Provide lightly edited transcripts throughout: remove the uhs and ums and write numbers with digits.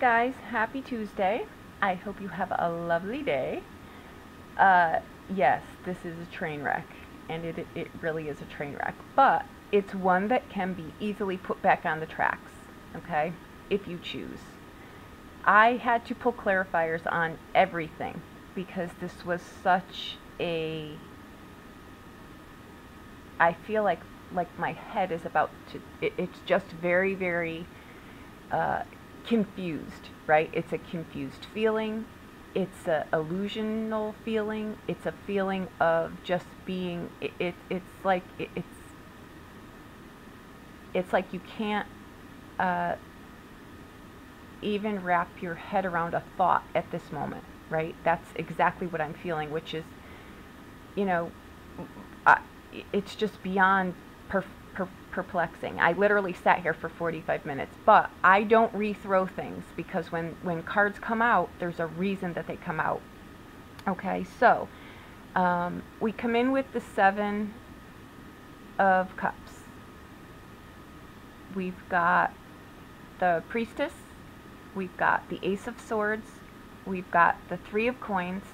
guys, happy Tuesday. I hope you have a lovely day. Yes, this is a train wreck, and it really is a train wreck, but it's one that can be easily put back on the tracks, okay, if you choose. I had to pull clarifiers on everything because this was such a, I feel like my head is about to, it's just very, very confused, right? It's a confused feeling. It's a illusional feeling. It's a feeling of just being, it's like you can't even wrap your head around a thought at this moment, right? That's exactly what I'm feeling, which is, you know, it's just beyond perplexing. I literally sat here for 45 minutes, but I don't rethrow things because when cards come out, there's a reason that they come out. Okay, so we come in with the Seven of Cups. We've got the Priestess, we've got the Ace of Swords, we've got the Three of Coins,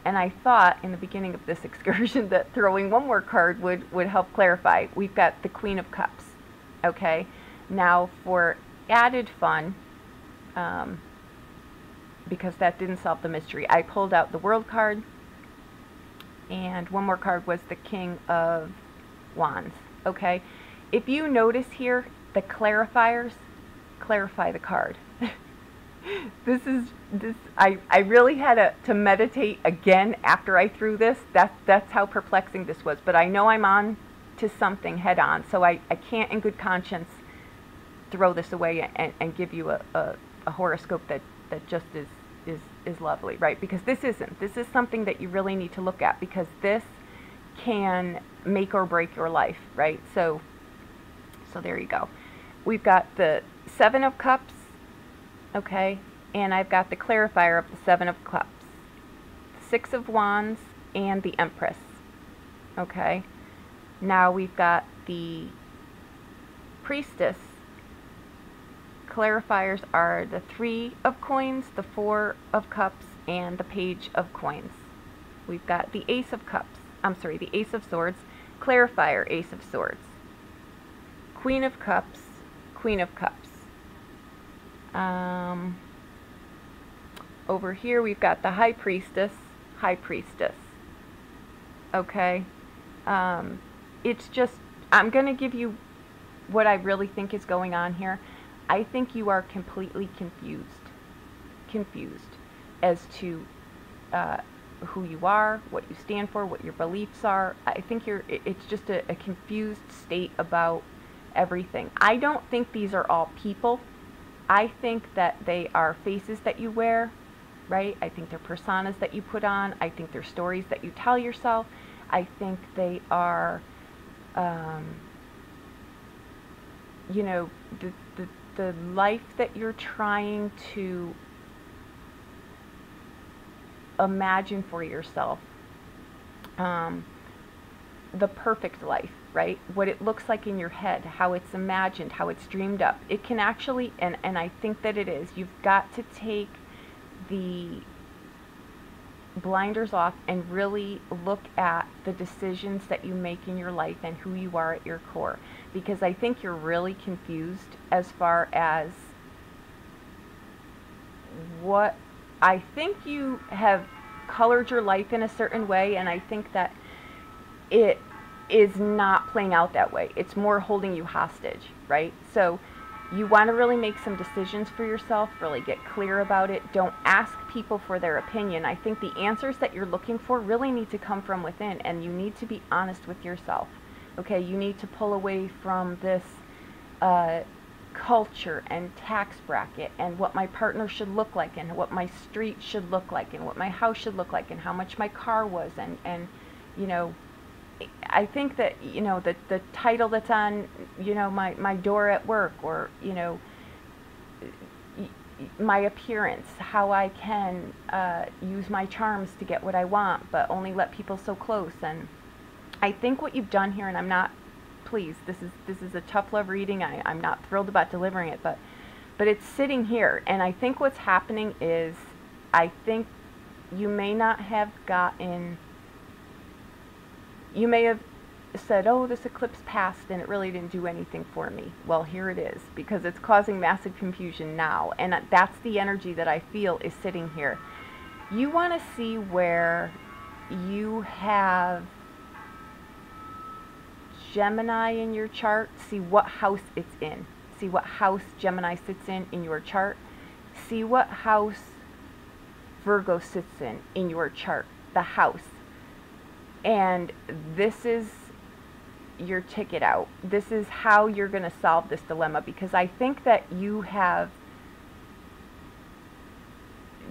and I thought in the beginning of this excursion that throwing one more card would help clarify. We've got the Queen of Cups. Okay, now for added fun, because that didn't solve the mystery, I pulled out the World card, and one more card was the King of Wands. Okay, if you notice here, the clarifiers clarify the card. I really had to meditate again after I threw this. That's how perplexing this was. But I know I'm on to something head on, so I can't in good conscience throw this away and give you a horoscope that just is lovely, right? Because this isn't. This is something that you really need to look at, because this can make or break your life, right? So there you go. We've got the Seven of Cups. Okay, and I've got the clarifier of the Seven of Cups, the Six of Wands, and the Empress. Okay, now we've got the Priestess. Clarifiers are the Three of Coins, the Four of Cups, and the Page of Coins. We've got the Ace of Cups, the Ace of Swords, clarifier Ace of Swords, Queen of Cups, Queen of Cups. Over here we've got the High Priestess, High Priestess. Okay, it's just, I'm going to give you what I really think is going on here. I think you are completely confused as to who you are, what you stand for, what your beliefs are. I think it's just a confused state about everything. I don't think these are all people. I think that they are faces that you wear, right? I think they're personas that you put on. I think they're stories that you tell yourself. I think they are, you know, the life that you're trying to imagine for yourself. The perfect life, right? What it looks like in your head, how it's imagined, how it's dreamed up. It can actually, and I think that it is, you've got to take the blinders off and really look at the decisions that you make in your life and who you are at your core. Because I think you're really confused as far as what, I think you have colored your life in a certain way, and I think that it is not playing out that way. It's more holding you hostage, right? So you want to really make some decisions for yourself, really get clear about it. Don't ask people for their opinion. I think the answers that you're looking for really need to come from within, and you need to be honest with yourself. Okay, you need to pull away from this culture and tax bracket and what my partner should look like and what my street should look like and what my house should look like and how much my car was, and you know, I think that, you know, the title that's on, you know, my door at work, or, you know, my appearance, how I can use my charms to get what I want, but only let people so close. And I think what you've done here, and I'm not, please, this is a tough love reading. I'm not thrilled about delivering it, but but it's sitting here. And I think what's happening is, I think you may not have gotten, you may have said, oh, this eclipse passed and it really didn't do anything for me. Well, here it is, because it's causing massive confusion now. And that's the energy that I feel is sitting here. You want to see where you have Gemini in your chart. See what house it's in. See what house Gemini sits in your chart. See what house Virgo sits in your chart. The house. And this is your ticket out. This is how you're going to solve this dilemma, because I think that you have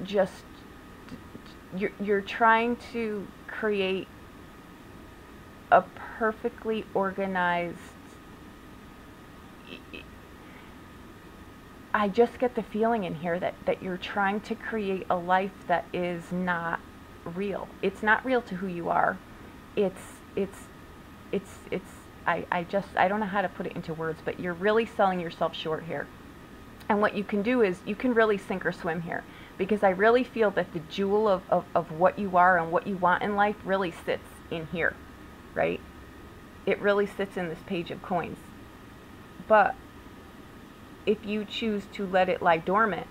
just, you're trying to create a perfectly organized, I just get the feeling in here that you're trying to create a life that is not real. It's not real to who you are. I don't know how to put it into words, but you're really selling yourself short here. And what you can do is you can really sink or swim here, because I really feel that the jewel of what you are and what you want in life really sits in here, right? It really sits in this page of coins. But if you choose to let it lie dormant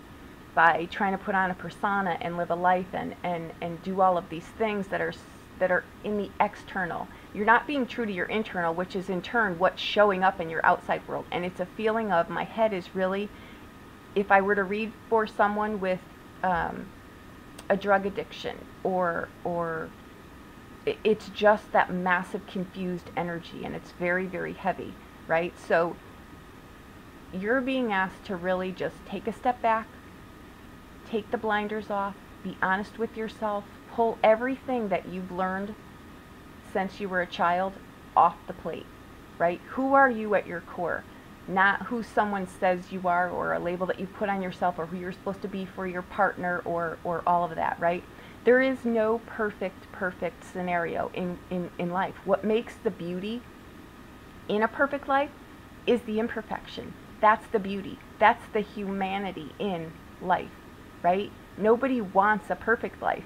by trying to put on a persona and live a life and do all of these things that are in the external, you're not being true to your internal, which is in turn what's showing up in your outside world. And it's a feeling of, my head is really, if I were to read for someone with a drug addiction, or it's just that massive confused energy, and it's very, very heavy, right? So you're being asked to really just take a step back, take the blinders off, be honest with yourself, pull everything that you've learned since you were a child off the plate, right? Who are you at your core? Not who someone says you are, or a label that you put on yourself, or who you're supposed to be for your partner, or all of that, right? There is no perfect scenario in life. What makes the beauty in a perfect life is the imperfection. That's the beauty. That's the humanity in life, right? Nobody wants a perfect life.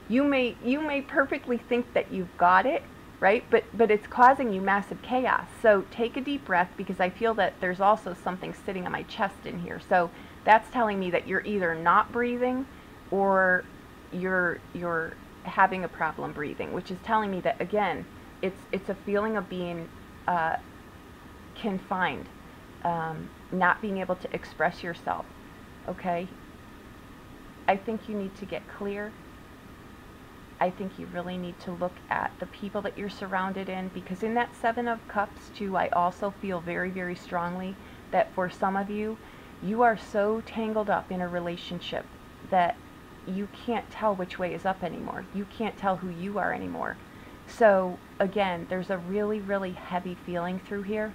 You may perfectly think that you've got it, right? But it's causing you massive chaos. So take a deep breath, because I feel that there's also something sitting on my chest in here. So that's telling me that you're either not breathing, or you're having a problem breathing, which is telling me that, again, it's a feeling of being confined, not being able to express yourself. Okay? I think you need to get clear. I think you really need to look at the people that you're surrounded in, because in that Seven of Cups too, I also feel very, very strongly that for some of you, you are so tangled up in a relationship that you can't tell which way is up anymore. You can't tell who you are anymore. So again, there's a really, really heavy feeling through here.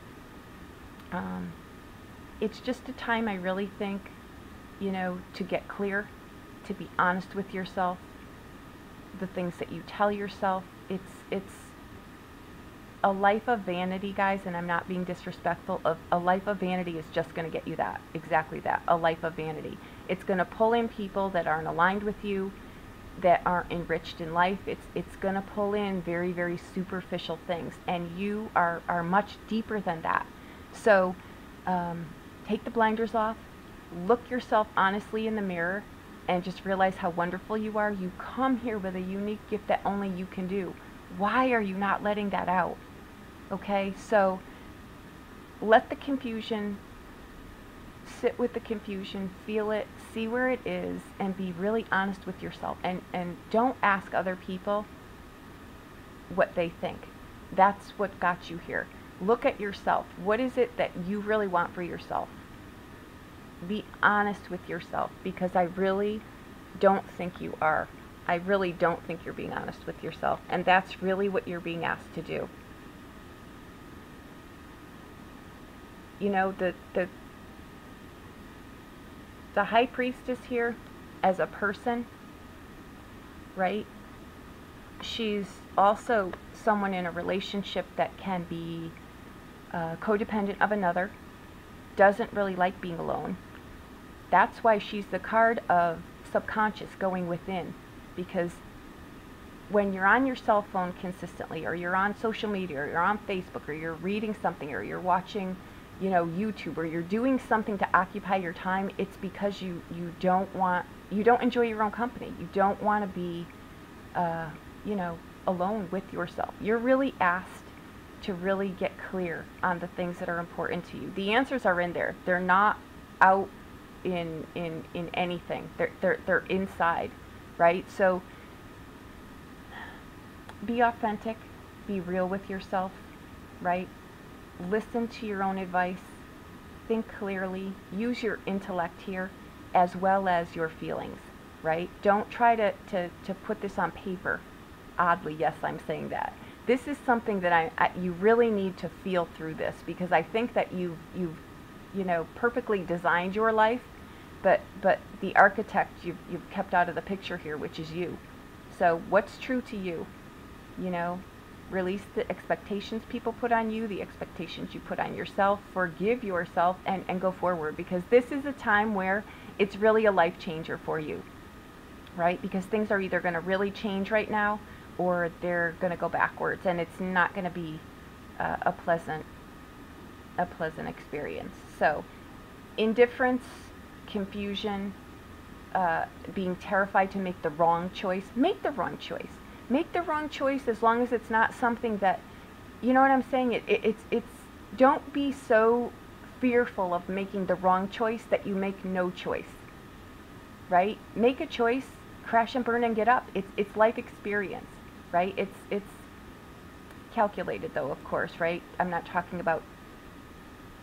It's just a time, I really think, to get clear, to be honest with yourself, the things that you tell yourself. It's a life of vanity, guys, and I'm not being disrespectful. A life of vanity is just going to get you that, exactly that, a life of vanity. It's going to pull in people that aren't aligned with you, that aren't enriched in life. It's going to pull in very, very superficial things, and you are much deeper than that. So take the blinders off, look yourself honestly in the mirror, and just realize how wonderful you are. You come here with a unique gift that only you can do. Why are you not letting that out? Okay, so let the confusion, sit with the confusion, feel it, see where it is, and be really honest with yourself. And don't ask other people what they think. That's what got you here. Look at yourself. What is it that you really want for yourself? Be honest with yourself, because I really don't think you are. I really don't think you're being honest with yourself, and that's really what you're being asked to do. The High Priestess here, as a person, right? She's also someone in a relationship that can be codependent of another, doesn't really like being alone, That's why she's the card of subconscious, going within, because when you're on your cell phone consistently, or you're on social media, or you're on Facebook, or you're reading something, or you're watching, you know, YouTube, or you're doing something to occupy your time, it's because you don't enjoy your own company. You don't want to be, you know, alone with yourself. You're really asked to really get clear on the things that are important to you. The answers are in there. They're not out in anything. They're inside, right? So be authentic, be real with yourself, right? Listen to your own advice, think clearly, use your intellect here as well as your feelings, right? Don't try to put this on paper. Oddly, yes, I'm saying that. This is something that you really need to feel through this, because I think that you've you know, perfectly designed your life, but the architect you've kept out of the picture here, which is you. So what's true to you? You know, release the expectations people put on you, the expectations you put on yourself, forgive yourself, and go forward, because this is a time where it's really a life changer for you, right? Because things are either going to really change right now, or they're going to go backwards, and it's not going to be a pleasant experience. So indifference, confusion, being terrified to make the wrong choice, make the wrong choice. Make the wrong choice as long as it's not something that, you know what I'm saying? It's don't be so fearful of making the wrong choice that you make no choice, right? Make a choice, crash and burn and get up. It's life experience, right? It's calculated though, of course, right? I'm not talking about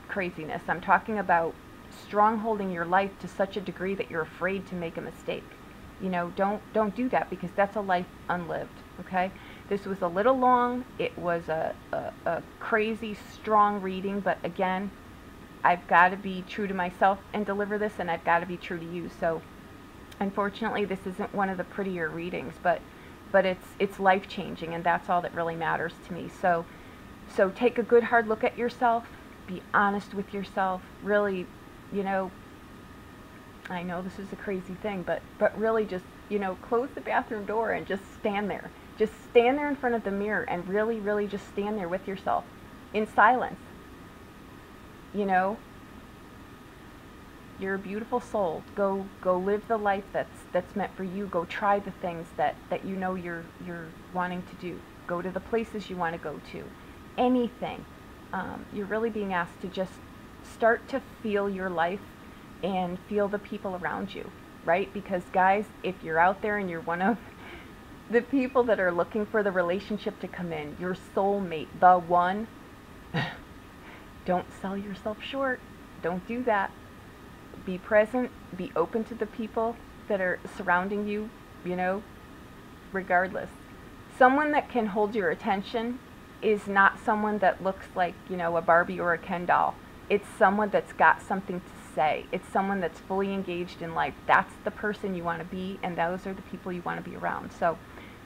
craziness. I'm talking about strongholding your life to such a degree that you're afraid to make a mistake. You know, don't do that, because that's a life unlived, okay? This was a little long. It was a crazy, strong reading, but again, I've got to be true to myself and deliver this, and I've got to be true to you. So, unfortunately, this isn't one of the prettier readings, but it's life-changing, and that's all that really matters to me. So take a good, hard look at yourself. Be honest with yourself. Really, you know, I know this is a crazy thing, but really just, you know, close the bathroom door and just stand there. Just stand there in front of the mirror and really, really just stand there with yourself in silence. You know, you're a beautiful soul. Go live the life that's meant for you. Go try the things that you know you're wanting to do. Go to the places you want to go to. Anything. You're really being asked to just start to feel your life and feel the people around you, right? Because guys, if you're out there and you're one of the people that are looking for the relationship to come in, your soulmate, the one, don't sell yourself short. Don't do that. Be present, be open to the people that are surrounding you, you know, regardless. Someone that can hold your attention is not someone that looks like, you know, a Barbie or a Ken doll. It's someone that's got something to say. It's someone that's fully engaged in life. That's the person you want to be, and those are the people you want to be around. So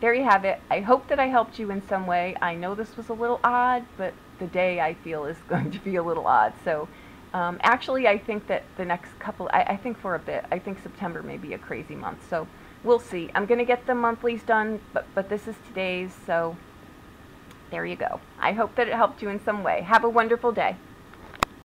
there you have it. I hope that I helped you in some way. I know this was a little odd, but the day, I feel, is going to be a little odd. So actually, I think that the next couple, I think for a bit, I think September may be a crazy month. So we'll see. I'm going to get the monthlies done, but this is today's, so there you go. I hope that it helped you in some way. Have a wonderful day.